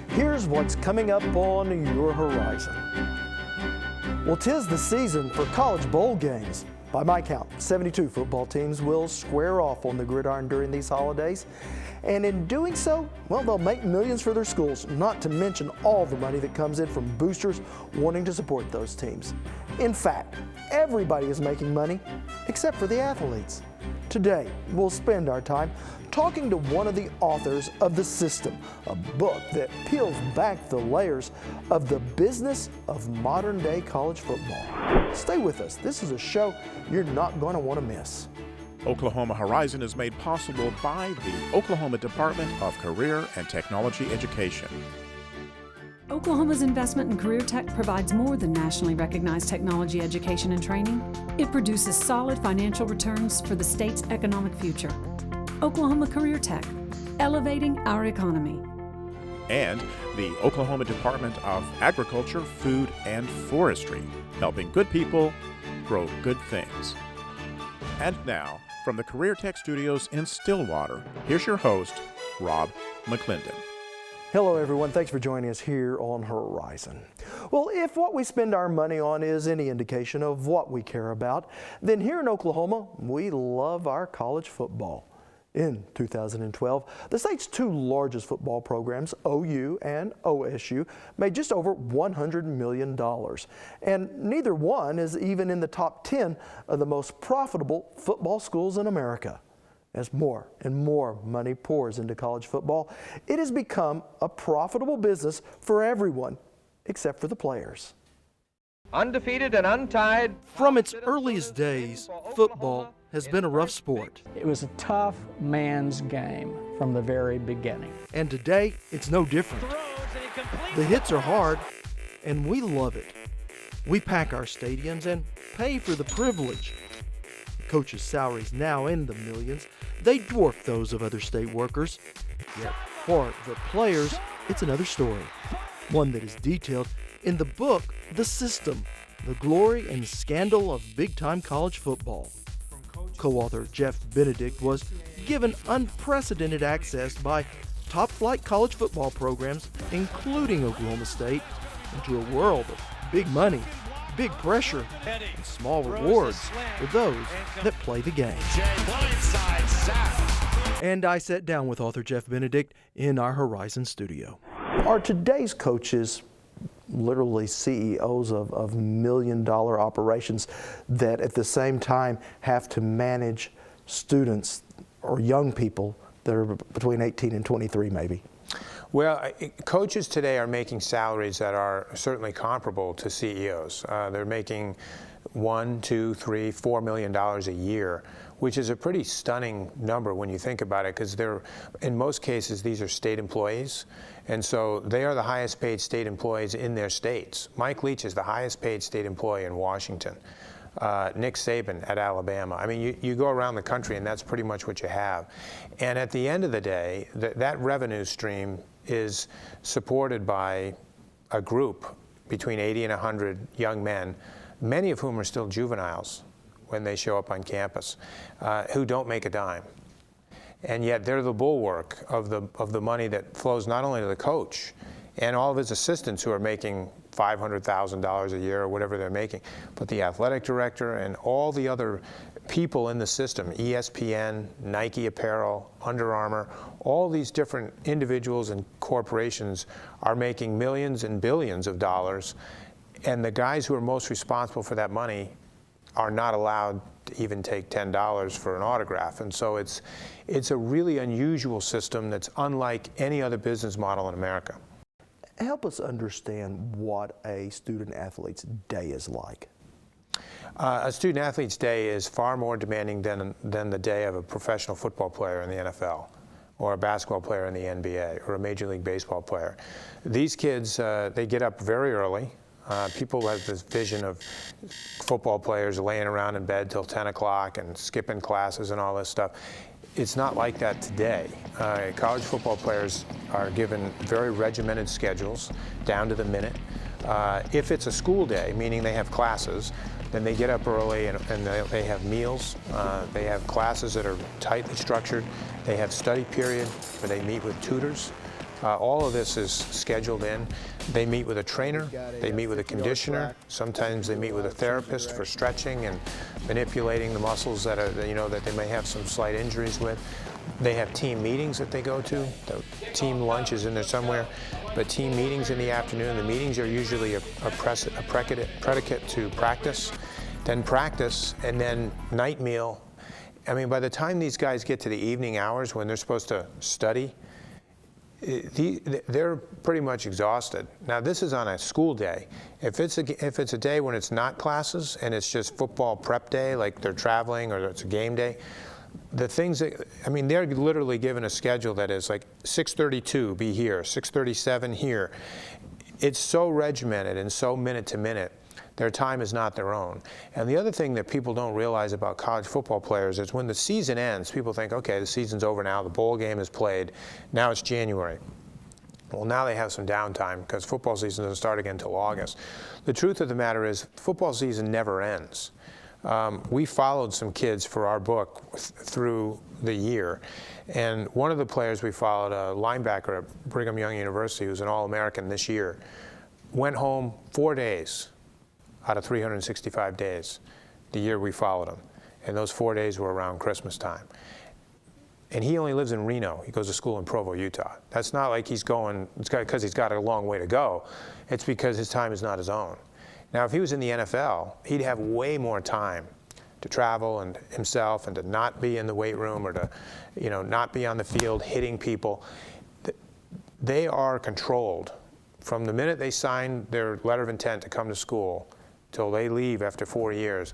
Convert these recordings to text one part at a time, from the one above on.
Here's what's coming up on your horizon. Well, 'tis the season for college bowl games. By my count, 72 football teams will square off on the gridiron during these holidays. And in doing so, well, they'll make millions for their schools, not to mention all the money that comes in from boosters wanting to support those teams. In fact, everybody is making money except for the athletes. Today, we'll spend our time talking to one of the authors of The System, a book that peels back the layers of the business of modern-day college football. Stay with us. This is a show you're not going to want to miss. Oklahoma Horizon is made possible by the Oklahoma Department of Career and Technology Education. Oklahoma's investment in careertech provides more than nationally recognized technology education and training. It produces solid financial returns for the state's economic future. Oklahoma CareerTech, elevating our economy. And the Oklahoma Department of Agriculture, Food, and Forestry, helping good people grow good things. And now, from the CareerTech Studios in Stillwater, here's your host, Rob McClendon. Hello everyone, thanks for joining us here on Horizon. Well, if what we spend our money on is any indication of what we care about, then here in Oklahoma, we love our college football. In 2012, the state's two largest football programs, OU and OSU, made just over $100 million. And neither one is even in the top 10 of the most profitable football schools in America. As more and more money pours into college football, it has become a profitable business for everyone, except for the players. Undefeated and untied. From its earliest days, football has been a rough sport. It was a tough man's game from the very beginning. And today, it's no different. The hits are hard, and we love it. We pack our stadiums and pay for the privilege. The coaches' salaries now in the millions. They dwarf those of other state workers. Yet for the players, it's another story. One that is detailed in the book, The System, The Glory and Scandal of Big-Time College Football. Co-author Jeff Benedict was given unprecedented access by top-flight college football programs, including Oklahoma State, into a world of big money, big pressure, and small rewards for those that play the game. And I sat down with author Jeff Benedict in our Horizon studio. Are today's coaches literally CEOs of million-dollar operations that at the same time have to manage students or young people that are between 18 and 23 maybe? Well, coaches today are making salaries that are certainly comparable to CEOs. They're making $1, $2, $3, $4 million a year, which is a pretty stunning number when you think about it, because in most cases, these are state employees, and so they are the highest paid state employees in their states. Mike Leach is the highest paid state employee in Washington. Nick Saban at Alabama. I mean, you go around the country and that's pretty much what you have. And at the end of the day, that revenue stream is supported by a group between 80 and 100 young men, many of whom are still juveniles when they show up on campus, who don't make a dime. And yet they're the bulwark of the money that flows not only to the coach and all of his assistants who are making $500,000 a year or whatever they're making, but the athletic director and all the other people in the system, ESPN, Nike Apparel, Under Armour, all these different individuals and corporations are making millions and billions of dollars, and the guys who are most responsible for that money are not allowed to even take $10 for an autograph. And so it's a really unusual system that's unlike any other business model in America. Help us understand what a student-athlete's day is like. A student-athlete's day is far more demanding than the day of a professional football player in the NFL, or a basketball player in the NBA, or a Major League Baseball player. These kids, they get up very early. People have this vision of football players laying around in bed till 10 o'clock and skipping classes and all this stuff. It's not like that today. College football players are given very regimented schedules, down to the minute. If it's a school day, meaning they have classes, then they get up early and they have meals. They have classes that are tightly structured. They have study period where they meet with tutors. All of this is scheduled in. They meet with a trainer, they meet with a conditioner, sometimes they meet with a therapist for stretching and manipulating the muscles that are, that they may have some slight injuries with. They have team meetings that they go to. The team lunch is in there somewhere, but team meetings in the afternoon. The meetings are usually a predicate to practice, then practice, and then night meal. I mean, by the time these guys get to the evening hours when they're supposed to study, they're pretty much exhausted. Now, this is on a school day. If it's a day when it's not classes and it's just football prep day, like they're traveling or it's a game day, the things that, I mean, they're literally given a schedule that is like 6:32, be here, 6:37 here. It's so regimented and so minute to minute. Their time is not their own. And the other thing that people don't realize about college football players is when the season ends, people think, okay, the season's over now, the bowl game is played, now it's January. Well, now they have some downtime because football season doesn't start again until August. The truth of the matter is football season never ends. We followed some kids for our book through the year, and one of the players we followed, a linebacker at Brigham Young University, who's an All-American this year, went home 4 days out of 365 days the year we followed him, and those 4 days were around Christmas time. And he only lives in Reno. He goes to school in Provo, Utah. That's not like he's going because he's got a long way to go. It's because his time is not his own. Now, if he was in the NFL, he'd have way more time to travel and himself and to not be in the weight room or to, not be on the field hitting people. They are controlled from the minute they sign their letter of intent to come to school till they leave after 4 years.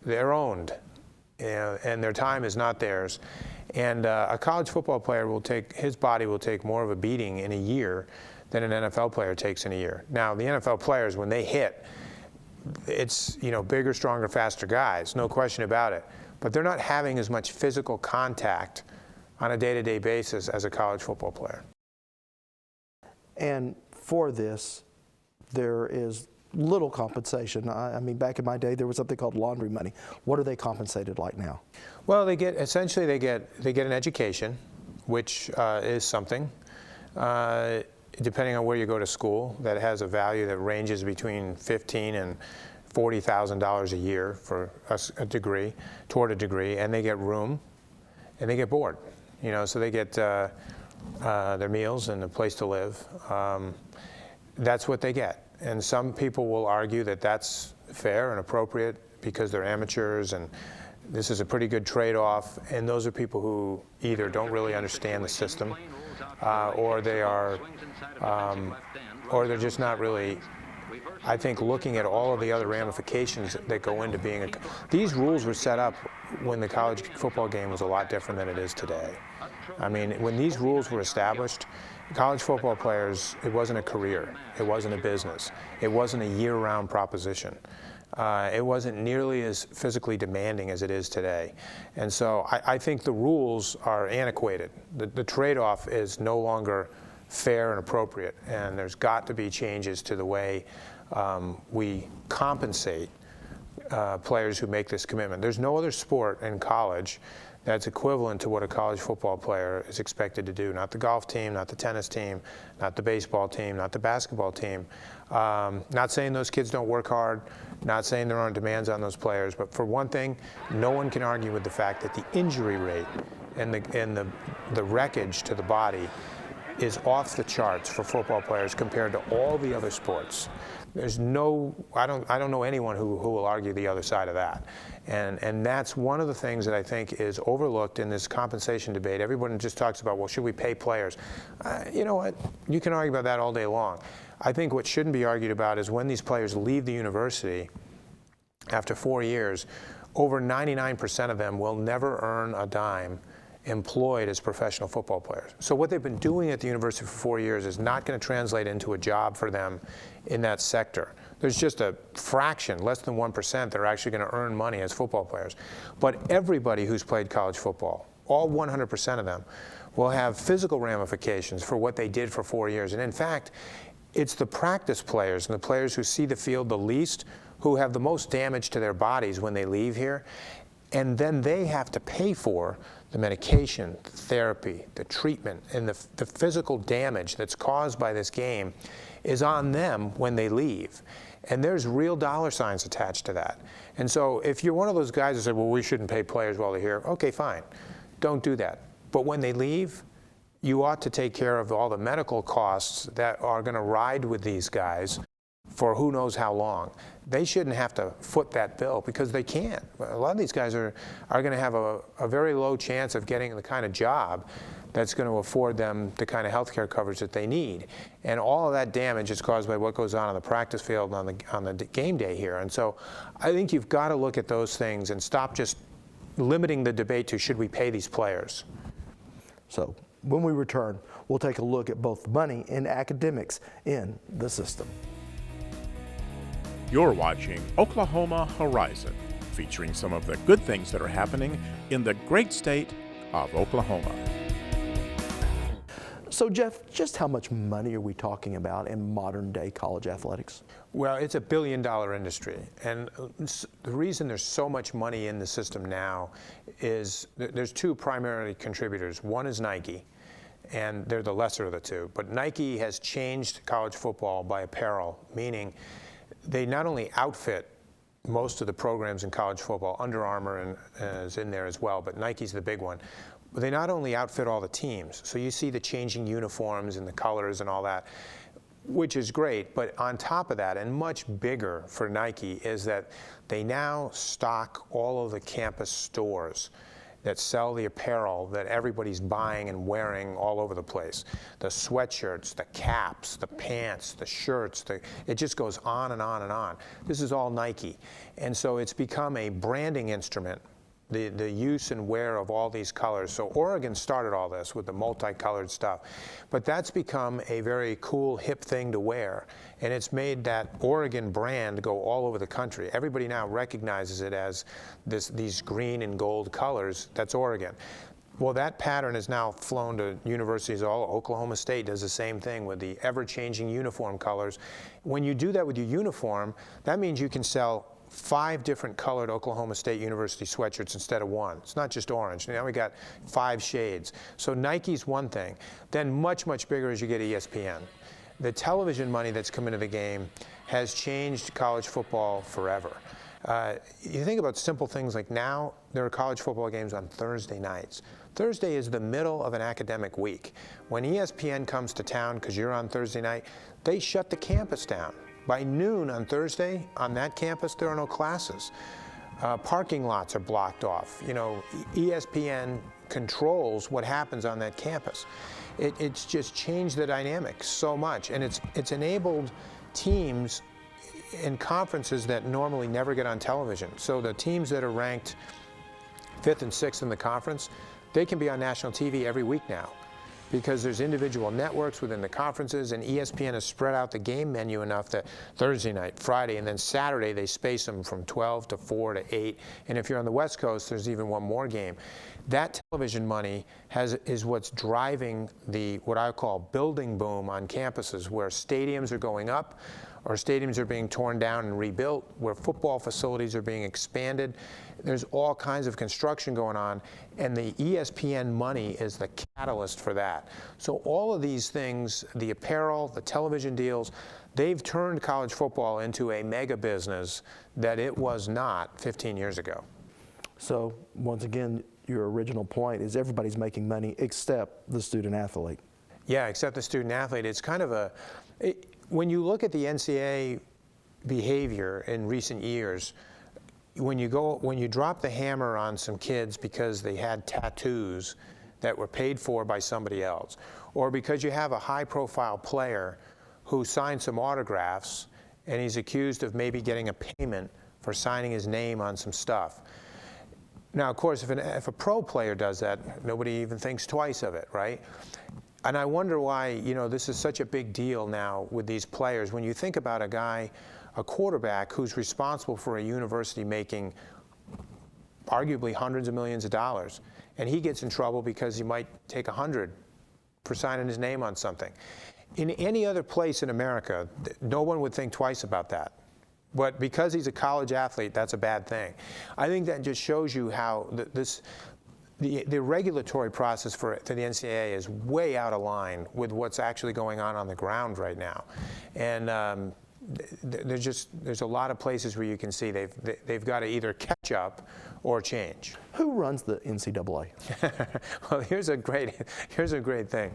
They're owned, and their time is not theirs. And a college football player his body will take more of a beating in a year than an NFL player takes in a year. Now, the NFL players, when they hit, it's bigger, stronger, faster guys, no question about it. But they're not having as much physical contact on a day-to-day basis as a college football player. And for this, there is little compensation. I mean, back in my day, there was something called laundry money. What are they compensated like now? Well, they get an education, which is something. Depending on where you go to school, that has a value that ranges between $15,000 and $40,000 a year for a degree, toward a degree, and they get room, and they get board. So they get their meals and a place to live. That's what they get. And some people will argue that that's fair and appropriate because they're amateurs and this is a pretty good trade-off. And those are people who either don't really understand the system or they're just not really, I think, looking at all of the other ramifications that go into being these rules were set up when the college football game was a lot different than it is today. I mean, when these rules were established, college football players, it wasn't a career, it wasn't a business, it wasn't a year-round proposition. It wasn't nearly as physically demanding as it is today. And so I think the rules are antiquated. The trade-off is no longer fair and appropriate, and there's got to be changes to the way we compensate players who make this commitment. There's no other sport in college that's equivalent to what a college football player is expected to do. Not the golf team, not the tennis team, not the baseball team, not the basketball team. Not saying those kids don't work hard, not saying there aren't demands on those players, but for one thing, no one can argue with the fact that the injury rate and the wreckage to the body is off the charts for football players compared to all the other sports. There's no, I don't know anyone who will argue the other side of that. And that's one of the things that I think is overlooked in this compensation debate. Everyone just talks about, well, should we pay players? You know what? You can argue about that all day long. I think what shouldn't be argued about is when these players leave the university after 4 years, over 99% of them will never earn a dime employed as professional football players. So what they've been doing at the university for 4 years is not going to translate into a job for them in that sector. There's just a fraction, less than 1%, that are actually going to earn money as football players. But everybody who's played college football, all 100% of them, will have physical ramifications for what they did for 4 years. And in fact, it's the practice players and the players who see the field the least who have the most damage to their bodies when they leave here. And then they have to pay for the medication, the therapy, the treatment, and the physical damage that's caused by this game is on them when they leave. And there's real dollar signs attached to that. And so if you're one of those guys that said, well, we shouldn't pay players while they're here, okay, fine. Don't do that. But when they leave, you ought to take care of all the medical costs that are going to ride with these guys for who knows how long. They shouldn't have to foot that bill because they can't. A lot of these guys are going to have a very low chance of getting the kind of job that's going to afford them the kind of health care coverage that they need. And all of that damage is caused by what goes on the practice field on the game day here. And so I think you've got to look at those things and stop just limiting the debate to should we pay these players. So when we return, we'll take a look at both money and academics in the system. You're watching Oklahoma Horizon, featuring some of the good things that are happening in the great state of Oklahoma. So Jeff, just how much money are we talking about in modern day college athletics? Well, it's a billion-dollar industry. And the reason there's so much money in the system now is there's two primary contributors. One is Nike, and they're the lesser of the two. But Nike has changed college football by apparel, meaning they not only outfit most of the programs in college football, Under Armour is in there as well, but Nike's the big one. But they not only outfit all the teams, so you see the changing uniforms and the colors and all that, which is great, but on top of that, and much bigger for Nike, is that they now stock all of the campus stores that sell the apparel that everybody's buying and wearing all over the place. The sweatshirts, the caps, the pants, the shirts, it just goes on and on and on. This is all Nike. And so it's become a branding instrument, the use and wear of all these colors. So Oregon started all this with the multicolored stuff. But that's become a very cool, hip thing to wear. And it's made that Oregon brand go all over the country. Everybody now recognizes it as these green and gold colors. That's Oregon. Well, that pattern has now flown to universities all. Oklahoma State does the same thing with the ever-changing uniform colors. When you do that with your uniform, that means you can sell 5 different colored Oklahoma State University sweatshirts instead of 1. It's not just orange. Now we got 5 shades. So Nike's one thing. Then much, much bigger as you get ESPN. The television money that's come into the game has changed college football forever. You think about simple things like now there are college football games on Thursday nights. Thursday is the middle of an academic week. When ESPN comes to town because you're on Thursday night, they shut the campus down. By noon on Thursday, on that campus, there are no classes. Parking lots are blocked off. You know, ESPN controls what happens on that campus. It's just changed the dynamics so much, and it's enabled teams in conferences that normally never get on television. So the teams that are ranked 5th and 6th in the conference, they can be on national TV every week now, because there's individual networks within the conferences, and ESPN has spread out the game menu enough that Thursday night, Friday, and then Saturday they space them from 12 to 4 to 8. And if you're on the West Coast, there's even one more game. That television money is what's driving the what I call building boom on campuses, where stadiums are going up, or stadiums are being torn down and rebuilt, where football facilities are being expanded. There's all kinds of construction going on, and the ESPN money is the catalyst for that. So all of these things, the apparel, the television deals, they've turned college football into a mega business that it was not 15 years ago. So once again, your original point is everybody's making money except the student athlete. Yeah, except the student athlete. It's kind of when you look at the NCAA behavior in recent years, when you drop the hammer on some kids because they had tattoos that were paid for by somebody else, or because you have a high-profile player who signed some autographs and he's accused of maybe getting a payment for signing his name on some stuff. Now, of course, if a pro player does that, nobody even thinks twice of it, right? And I wonder why, this is such a big deal now with these players. When you think about a quarterback who's responsible for a university making arguably hundreds of millions of dollars, and he gets in trouble because he might take 100 for signing his name on something. In any other place in America, no one would think twice about that. But because he's a college athlete, that's a bad thing. I think that just shows you how the regulatory process for the NCAA is way out of line with what's actually going on the ground right now. And there's a lot of places where you can see they've got to either catch up or change. Who runs the NCAA? Well, here's a great thing.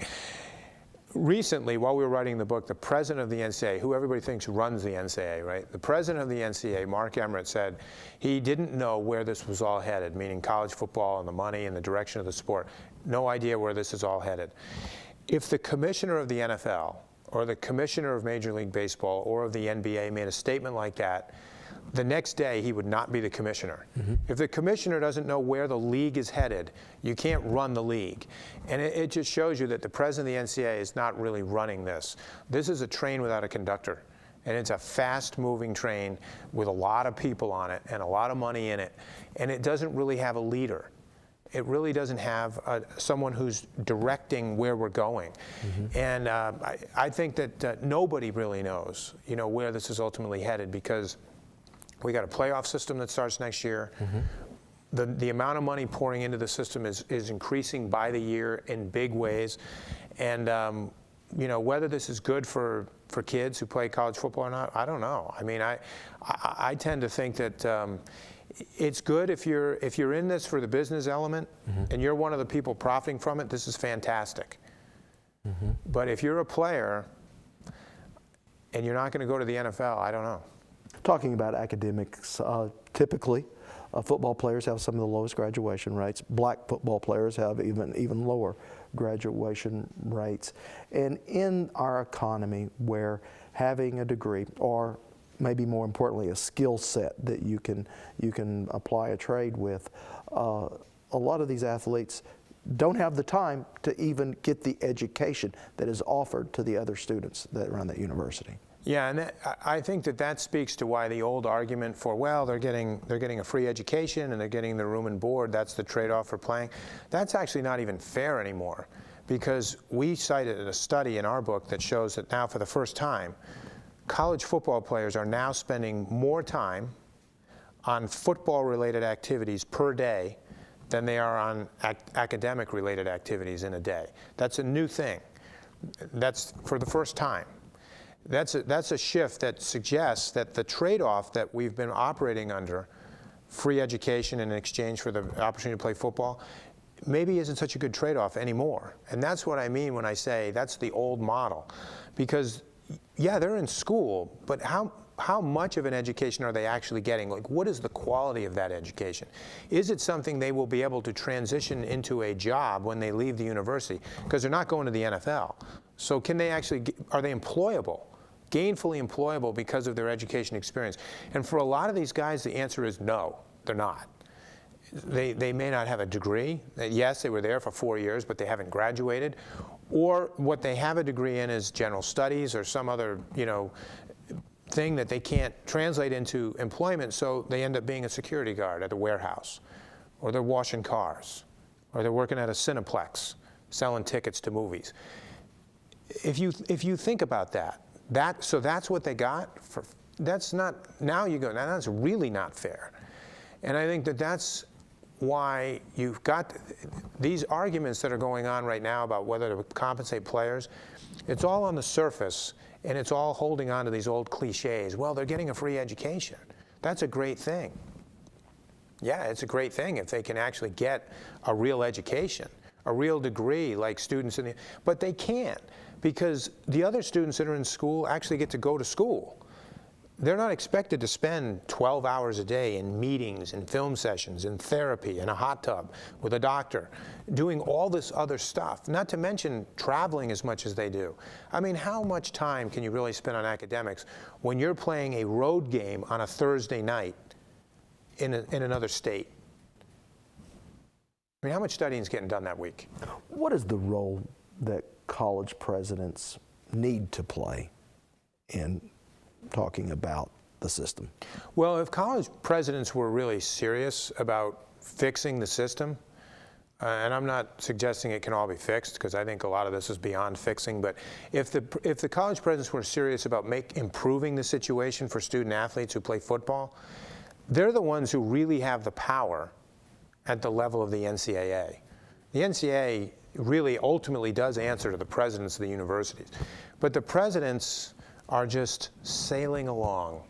Recently, while we were writing the book, the president of the NCAA, who everybody thinks runs the NCAA, right? The president of the NCAA, Mark Emmert, said he didn't know where this was all headed, meaning college football and the money and the direction of the sport. No idea where this is all headed. If the commissioner of the NFL or the commissioner of Major League Baseball or of the NBA made a statement like that, the next day he would not be the commissioner. Mm-hmm. If the commissioner doesn't know where the league is headed, you can't run the league. And it just shows you that the president of the NCAA is not really running this. This is a train without a conductor. And it's a fast-moving train with a lot of people on it and a lot of money in it. And it doesn't really have a leader. It really doesn't have someone who's directing where we're going. Mm-hmm. And I think that nobody really knows, where this is ultimately headed, because we got a playoff system that starts next year. Mm-hmm. The amount of money pouring into the system is increasing by the year in big ways. And whether this is good for kids who play college football or not, I don't know. I mean, I tend to think that it's good if you're in this for the business element, mm-hmm. and you're one of the people profiting from it. This is fantastic. Mm-hmm. But if you're a player and you're not going to go to the NFL, I don't know. Talking about academics, typically football players have some of the lowest graduation rates. Black football players have even lower graduation rates. And in our economy, where having a degree, or maybe more importantly a skill set that you can apply a trade with, a lot of these athletes don't have the time to even get the education that is offered to the other students that run that university. Yeah, and I think that speaks to why the old argument for, well, they're getting a free education and they're getting the room and board, that's the trade-off for playing. That's actually not even fair anymore, because we cited a study in our book that shows that now for the first time, college football players are now spending more time on football-related activities per day than they are on academic-related activities in a day. That's a new thing. That's for the first time. That's a shift that suggests that the trade-off that we've been operating under, free education in exchange for the opportunity to play football, maybe isn't such a good trade-off anymore. And that's what I mean when I say that's the old model. Because, yeah, they're in school, but how much of an education are they actually getting? Like, what is the quality of that education? Is it something they will be able to transition into a job when they leave the university? Because they're not going to the NFL. So can they actually, are they employable? Gainfully employable because of their education experience? And for a lot of these guys, the answer is no, they're not. They may not have a degree. Yes, they were there for 4 years, but they haven't graduated. Or what they have a degree in is general studies or some other, thing that they can't translate into employment, so they end up being a security guard at the warehouse, or they're washing cars, or they're working at a Cineplex, selling tickets to movies. If you think about so that's what they got. That's not, now you go, now that's really not fair. And I think that's why you've got these arguments that are going on right now about whether to compensate players. It's all on the surface, and it's all holding on to these old cliches. Well, they're getting a free education. That's a great thing. Yeah, it's a great thing if they can actually get a real education, a real degree like students but they can't, because the other students that are in school actually get to go to school. They're not expected to spend 12 hours a day in meetings and film sessions and therapy in a hot tub with a doctor, doing all this other stuff, not to mention traveling as much as they do. I mean, how much time can you really spend on academics when you're playing a road game on a Thursday night in another state? I mean, how much studying is getting done that week? What is the role that college presidents need to play in talking about the system? Well, if college presidents were really serious about fixing the system, and I'm not suggesting it can all be fixed, because I think a lot of this is beyond fixing, but if the college presidents were serious about improving the situation for student athletes who play football, they're the ones who really have the power at the level of the NCAA. The NCAA really ultimately does answer to the presidents of the universities, but the presidents are just sailing along.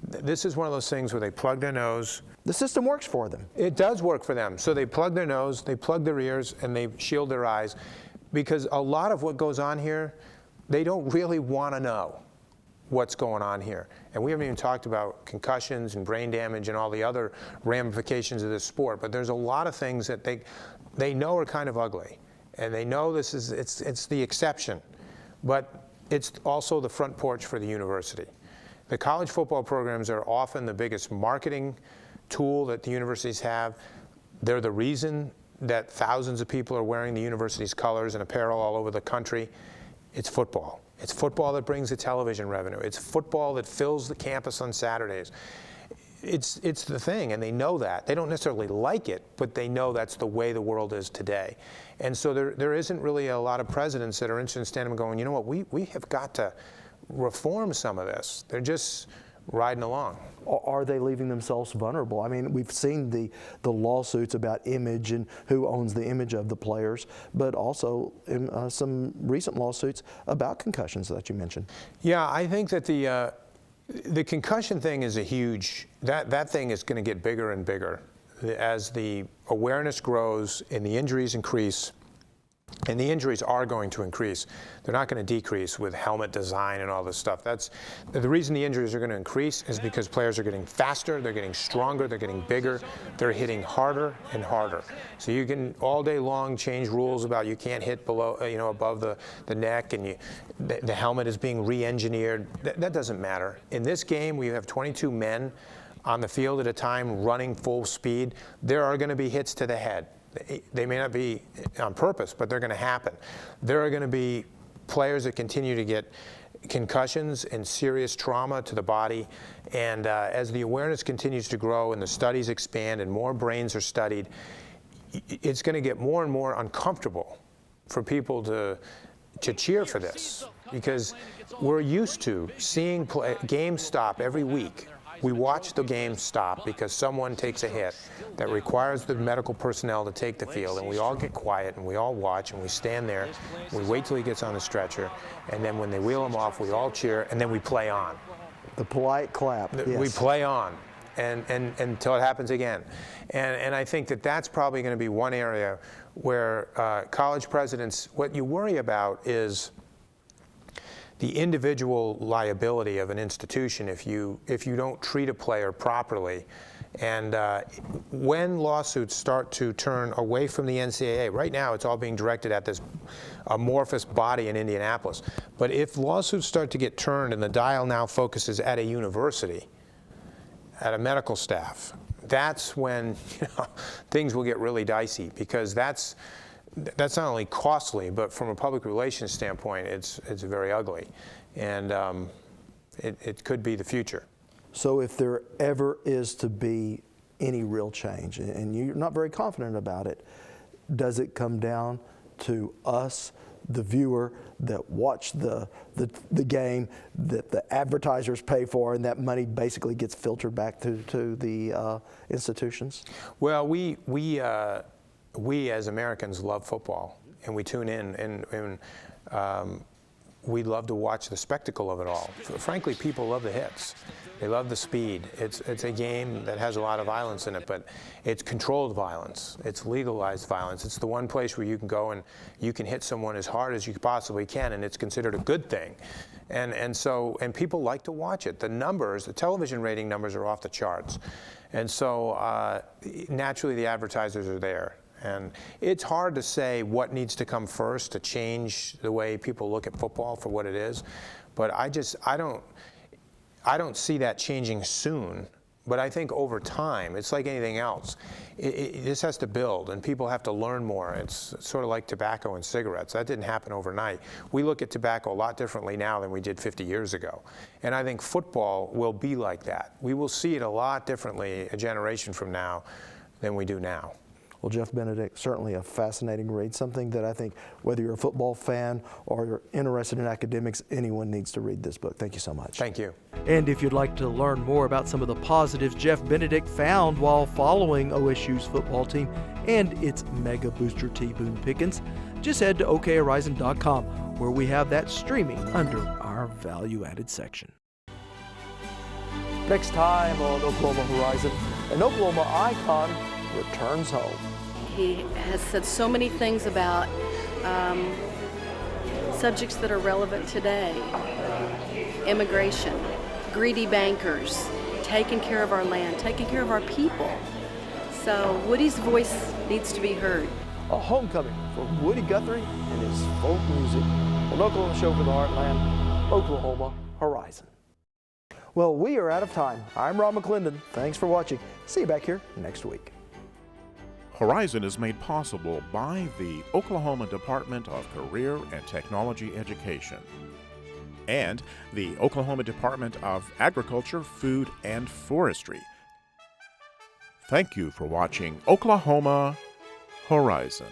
This is one of those things where they plug their nose. The system works for them. It does work for them. So they plug their nose, they plug their ears, and they shield their eyes, because a lot of what goes on here, they don't really want to know what's going on here. And we haven't even talked about concussions and brain damage and all the other ramifications of this sport, but there's a lot of things that they know are kind of ugly. And they know it's the exception, but it's also the front porch for the university. The college football programs are often the biggest marketing tool that the universities have. They're the reason that thousands of people are wearing the university's colors and apparel all over the country. It's football. It's football that brings the television revenue. It's football that fills the campus on Saturdays. It's the thing, and they know that. They don't necessarily like it, but they know that's the way the world is today. And so there isn't really a lot of presidents that are interested in standing and going, you know what, we have got to reform some of this. They're just riding along. Are they leaving themselves vulnerable? I mean, we've seen the lawsuits about image and who owns the image of the players, but also in, some recent lawsuits about concussions that you mentioned. Yeah, I think that the concussion thing is a huge, that thing is going to get bigger and bigger as the awareness grows and the injuries increase. And the injuries are going to increase. They're not going to decrease with helmet design and all this stuff. That's the reason the injuries are going to increase, is because players are getting faster, they're getting stronger, they're getting bigger, they're hitting harder and harder. So you can all day long change rules about you can't hit below, above the neck, and the helmet is being re-engineered. That doesn't matter. In this game, where you have 22 men on the field at a time running full speed, there are going to be hits to the head. They may not be on purpose, but they're going to happen. There are going to be players that continue to get concussions and serious trauma to the body. And as the awareness continues to grow and the studies expand and more brains are studied, it's going to get more and more uncomfortable for people to cheer for this, because we're used to seeing games stop every week. We watch the game stop because someone takes a hit that requires the medical personnel to take the field, and we all get quiet and we all watch and we stand there. We wait till he gets on the stretcher, and then when they wheel him off, we all cheer, and then we play on. The polite clap. Yes. We play on, and until it happens again. And I think that that's probably going to be one area where college presidents, what you worry about is the individual liability of an institution if you don't treat a player properly. And when lawsuits start to turn away from the NCAA, right now it's all being directed at this amorphous body in Indianapolis. But if lawsuits start to get turned and the dial now focuses at a university, at a medical staff, that's when things will get really dicey, because that's not only costly, but from a public relations standpoint, it's very ugly, and it could be the future. So if there ever is to be any real change, and you're not very confident about it, does it come down to us, the viewer that watch the game that the advertisers pay for, and that money basically gets filtered back to the institutions? Well, we as Americans love football, and we tune in, and we love to watch the spectacle of it all. Frankly, people love the hits. They love the speed. It's a game that has a lot of violence in it, but it's controlled violence. It's legalized violence. It's the one place where you can go and you can hit someone as hard as you possibly can, and it's considered a good thing. And people like to watch it. The television rating numbers are off the charts. And so naturally the advertisers are there. And it's hard to say what needs to come first to change the way people look at football for what it is. But I don't see that changing soon. But I think over time, it's like anything else. This has to build, and people have to learn more. It's sort of like tobacco and cigarettes. That didn't happen overnight. We look at tobacco a lot differently now than we did 50 years ago. And I think football will be like that. We will see it a lot differently a generation from now than we do now. Well, Jeff Benedict, certainly a fascinating read, something that I think whether you're a football fan or you're interested in academics, anyone needs to read this book. Thank you so much. Thank you. And if you'd like to learn more about some of the positives Jeff Benedict found while following OSU's football team and its mega booster T. Boone Pickens, just head to okhorizon.com, where we have that streaming under our value-added section. Next time on Oklahoma Horizon, an Oklahoma icon returns home. He has said so many things about subjects that are relevant today. Immigration, greedy bankers, taking care of our land, taking care of our people. So Woody's voice needs to be heard. A homecoming for Woody Guthrie and his folk music. An Oklahoma show for the Heartland, Oklahoma Horizon. Well, we are out of time. I'm Rob McClendon. Thanks for watching. See you back here next week. Horizon is made possible by the Oklahoma Department of Career and Technology Education and the Oklahoma Department of Agriculture, Food, and Forestry. Thank you for watching Oklahoma Horizon.